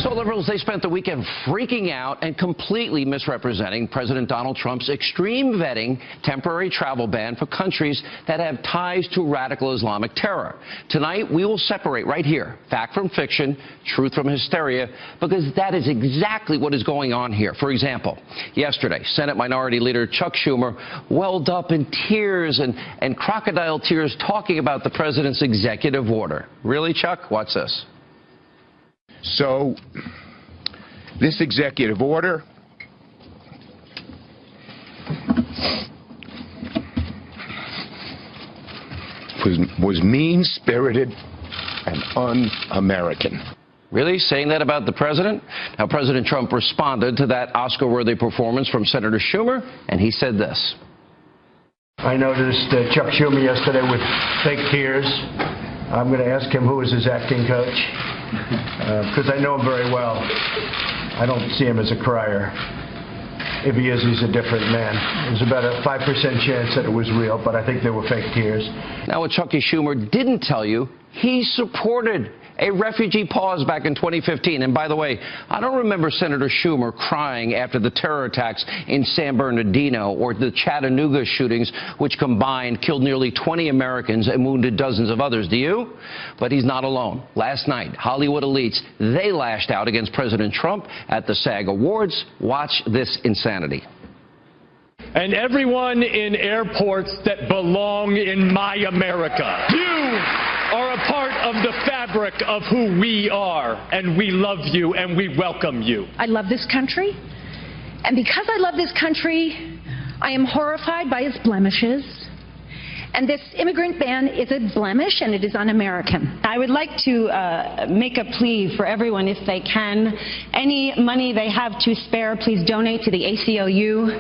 So liberals, they spent the weekend freaking out and completely misrepresenting President Donald Trump's extreme vetting temporary travel ban for countries that have ties to radical Islamic terror. Tonight, we will separate right here fact from fiction, truth from hysteria, because that is exactly what is going on here. For example, yesterday, Senate Minority Leader Chuck Schumer welled up in tears and crocodile tears talking about the president's executive order. Really, Chuck? Watch this. So, this executive order was mean-spirited and un-American. Really? Saying that about the president? Now, President Trump responded to that Oscar-worthy performance from Senator Schumer, and he said this. I noticed Chuck Schumer yesterday with fake tears. I'm going to ask him who is his acting coach, because I know him very well. I don't see him as a crier. If he is, he's a different man. There's about a 5% chance that it was real, but I think there were fake tears. Now, what Chucky Schumer didn't tell you, he supported a refugee pause back in 2015. And by the way, I don't remember Senator Schumer crying after the terror attacks in San Bernardino or the Chattanooga shootings, which combined killed nearly 20 Americans and wounded dozens of others. Do you? But he's not alone. Last night, Hollywood elites, they lashed out against President Trump at the SAG Awards. Watch this insanity. And everyone in airports that belong in my America. You are a part of the fabric of who we are, and we love you and we welcome you. I love this country, and because I love this country, I am horrified by its blemishes. And this immigrant ban is a blemish, and it is un-American. I would like to make a plea for everyone, if they can. Any money they have to spare, please donate to the ACLU.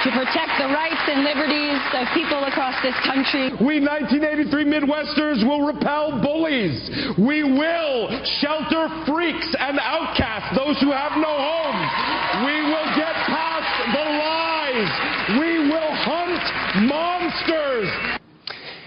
To protect the rights and liberties of people across this country. We 1983 Midwesterners will repel bullies. We will shelter freaks and outcasts, those who have no homes. We will get past the lies. We will hunt monsters.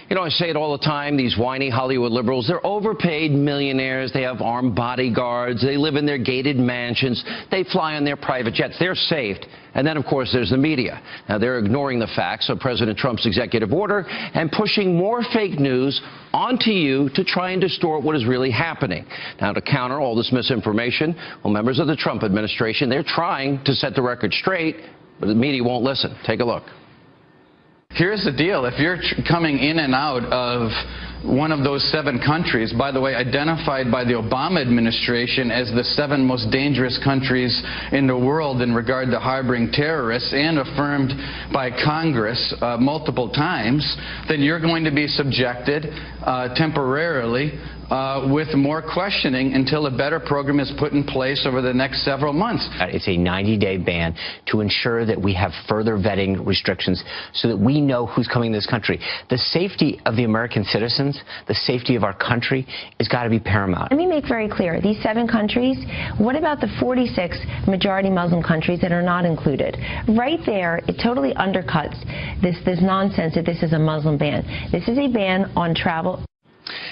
You know, I say it all the time, these whiny Hollywood liberals, they're overpaid millionaires. They have armed bodyguards. They live in their gated mansions. They fly on their private jets. They're saved. And then, of course, there's the media. Now, they're ignoring the facts of President Trump's executive order and pushing more fake news onto you to try and distort what is really happening. Now, to counter all this misinformation, well, members of the Trump administration, they're trying to set the record straight, but the media won't listen. Take a look. Here's the deal. If you're coming in and out of one of those 7 countries, by the way, identified by the Obama administration as the 7 most dangerous countries in the world in regard to harboring terrorists, and affirmed by Congress multiple times, then you're going to be subjected temporarily with more questioning until a better program is put in place over the next several months. It's a 90-day ban to ensure that we have further vetting restrictions so that we know who's coming to this country. The safety of the American citizens, the safety of our country, has got to be paramount. Let me make very clear, these 7 countries, what about the 46 majority Muslim countries that are not included? Right there, it totally undercuts this nonsense that this is a Muslim ban. This is a ban on travel.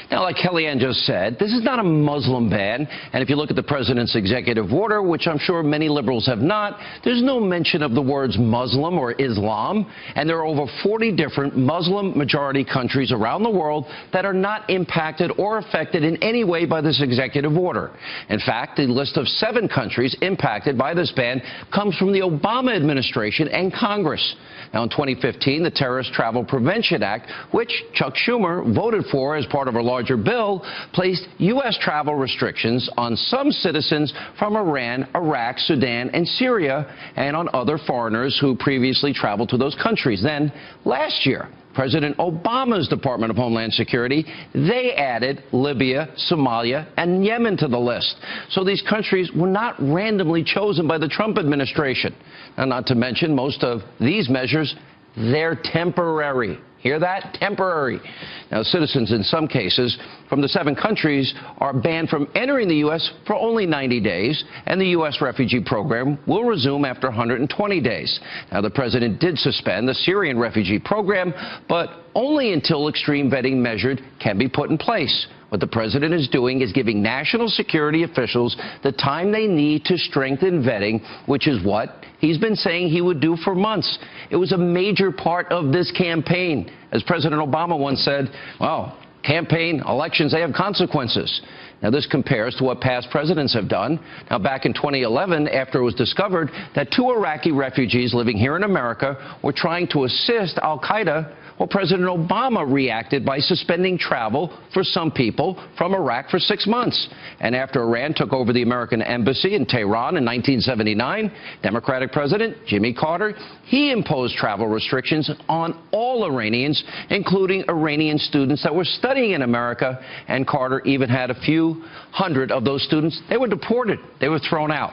Now, like Kellyanne just said, this is not a Muslim ban. And if you look at the president's executive order, which I'm sure many liberals have not, there's no mention of the words Muslim or Islam. And there are over 40 different Muslim-majority countries around the world that are not impacted or affected in any way by this executive order. In fact, the list of 7 countries impacted by this ban comes from the Obama administration and Congress. Now, in 2015, the Terrorist Travel Prevention Act, which Chuck Schumer voted for as part of a larger bill, placed U.S. travel restrictions on some citizens from Iran, Iraq, Sudan, and Syria, and on other foreigners who previously traveled to those countries. Then, last year, President Obama's Department of Homeland Security, they added Libya, Somalia, and Yemen to the list. So these countries were not randomly chosen by the Trump administration. And not to mention, most of these measures, they're temporary. Hear that? Temporary. Now, citizens in some cases from the 7 countries are banned from entering the U.S. for only 90 days, and the U.S. refugee program will resume after 120 days. Now, the president did suspend the Syrian refugee program, but only until extreme vetting measures can be put in place, What the president is doing is giving national security officials the time they need to strengthen vetting, which is what he's been saying he would do for months. It was a major part of this campaign. As President Obama once said, well, campaign elections, they have consequences. Now, this compares to what past presidents have done. Now, back in 2011, after it was discovered that 2 Iraqi refugees living here in America were trying to assist al-Qaeda, well, President Obama reacted by suspending travel for some people from Iraq for 6 months. And after Iran took over the American embassy in Tehran in 1979, Democratic President Jimmy Carter, he imposed travel restrictions on all Iranians, including Iranian students that were studying in America. And Carter even had a few hundred of those students. They were deported. They were thrown out.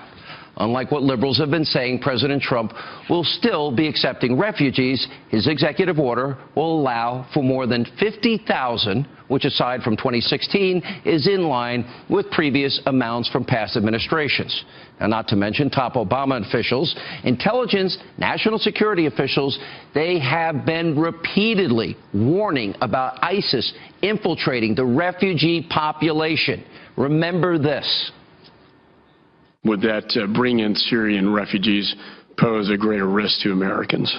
Unlike what liberals have been saying, President Trump will still be accepting refugees. His executive order will allow for more than 50,000, which aside from 2016 is in line with previous amounts from past administrations. Now, not to mention top Obama officials, intelligence, national security officials, they have been repeatedly warning about ISIS infiltrating the refugee population. Remember this. Would that bring in Syrian refugees pose a greater risk to Americans?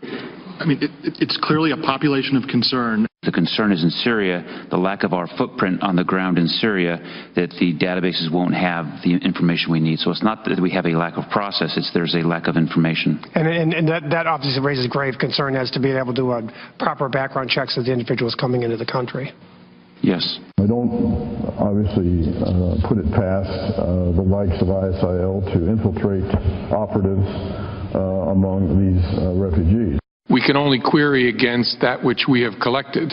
I mean, it's clearly a population of concern. The concern is in Syria, the lack of our footprint on the ground in Syria, that the databases won't have the information we need. So it's not that we have a lack of process, it's there's a lack of information. And that obviously raises grave concern as to being able to do proper background checks of the individuals coming into the country. Yes. I don't obviously put it past the likes of ISIL to infiltrate operatives among these refugees. We can only query against that which we have collected.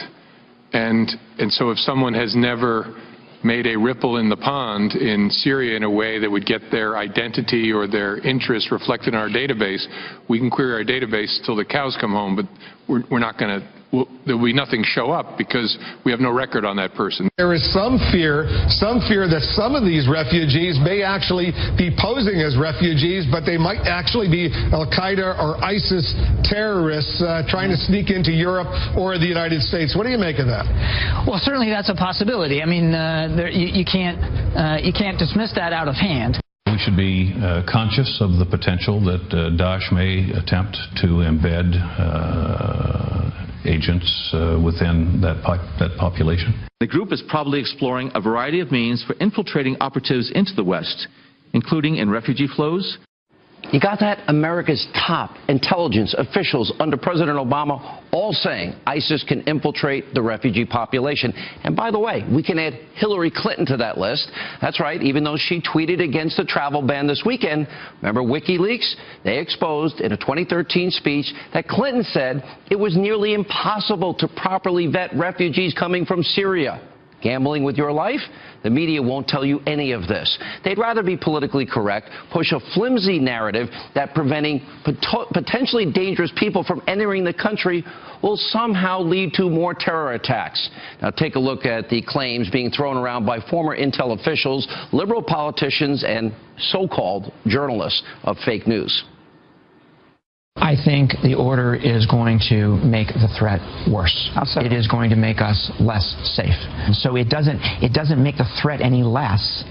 And so if someone has never made a ripple in the pond in Syria in a way that would get their identity or their interests reflected in our database, we can query our database till the cows come home, but we're not going to. There will be nothing show up because we have no record on that person. There is some fear that some of these refugees may actually be posing as refugees, but they might actually be al-Qaeda or ISIS terrorists trying to sneak into Europe or the United States. What do you make of that? Well, certainly that's a possibility. I mean, you can't dismiss that out of hand. We should be conscious of the potential that Daesh may attempt to embed agents within that population. The group is probably exploring a variety of means for infiltrating operatives into the West, including in refugee flows. You got that? America's top intelligence officials under President Obama all saying ISIS can infiltrate the refugee population. And by the way, we can add Hillary Clinton to that list. That's right, even though she tweeted against the travel ban this weekend. Remember WikiLeaks? They exposed in a 2013 speech that Clinton said it was nearly impossible to properly vet refugees coming from Syria. Gambling with your life? The media won't tell you any of this. They'd rather be politically correct, push a flimsy narrative that preventing potentially dangerous people from entering the country will somehow lead to more terror attacks. Now take a look at the claims being thrown around by former intel officials, liberal politicians, and so-called journalists of fake news. I think the order is going to make the threat worse. It is going to make us less safe. So it doesn't make the threat any less,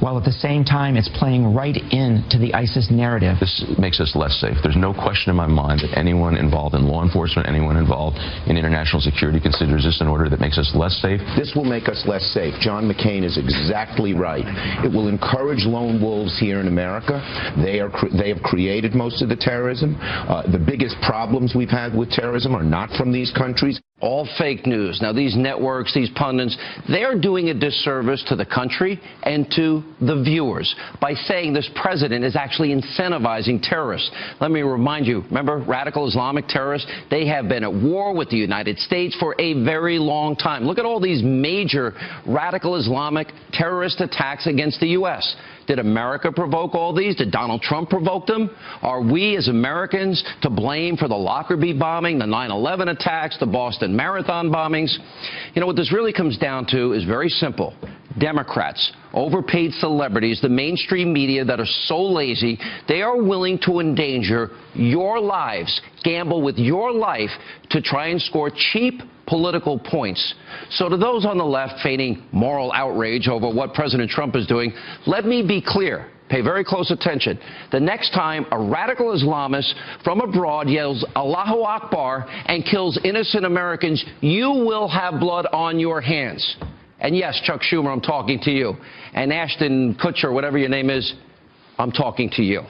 while at the same time it's playing right into the ISIS narrative. This makes us less safe. There's no question in my mind that anyone involved in law enforcement, anyone involved in international security considers this an order that makes us less safe. This will make us less safe. John McCain is exactly right. It will encourage lone wolves here in America. They have created most of the terrorism. The biggest problems we've had with terrorism are not from these countries. All fake news. Now, these networks, these pundits, they're doing a disservice to the country and to the viewers by saying this president is actually incentivizing terrorists. Let me remind you, remember radical Islamic terrorists? They have been at war with the United States for a very long time. Look at all these major radical Islamic terrorist attacks against the U.S. Did America provoke all these? Did Donald Trump provoke them? Are we as Americans to blame for the Lockerbie bombing, the 9/11 attacks, the Boston Marathon bombings? You know, what this really comes down to is very simple. Democrats, overpaid celebrities, the mainstream media that are so lazy, they are willing to endanger your lives, gamble with your life to try and score cheap political points. So to those on the left feigning moral outrage over what President Trump is doing, let me be clear. Pay very close attention. The next time a radical Islamist from abroad yells Allahu Akbar and kills innocent Americans, you will have blood on your hands. And yes, Chuck Schumer, I'm talking to you. And Ashton Kutcher, whatever your name is, I'm talking to you.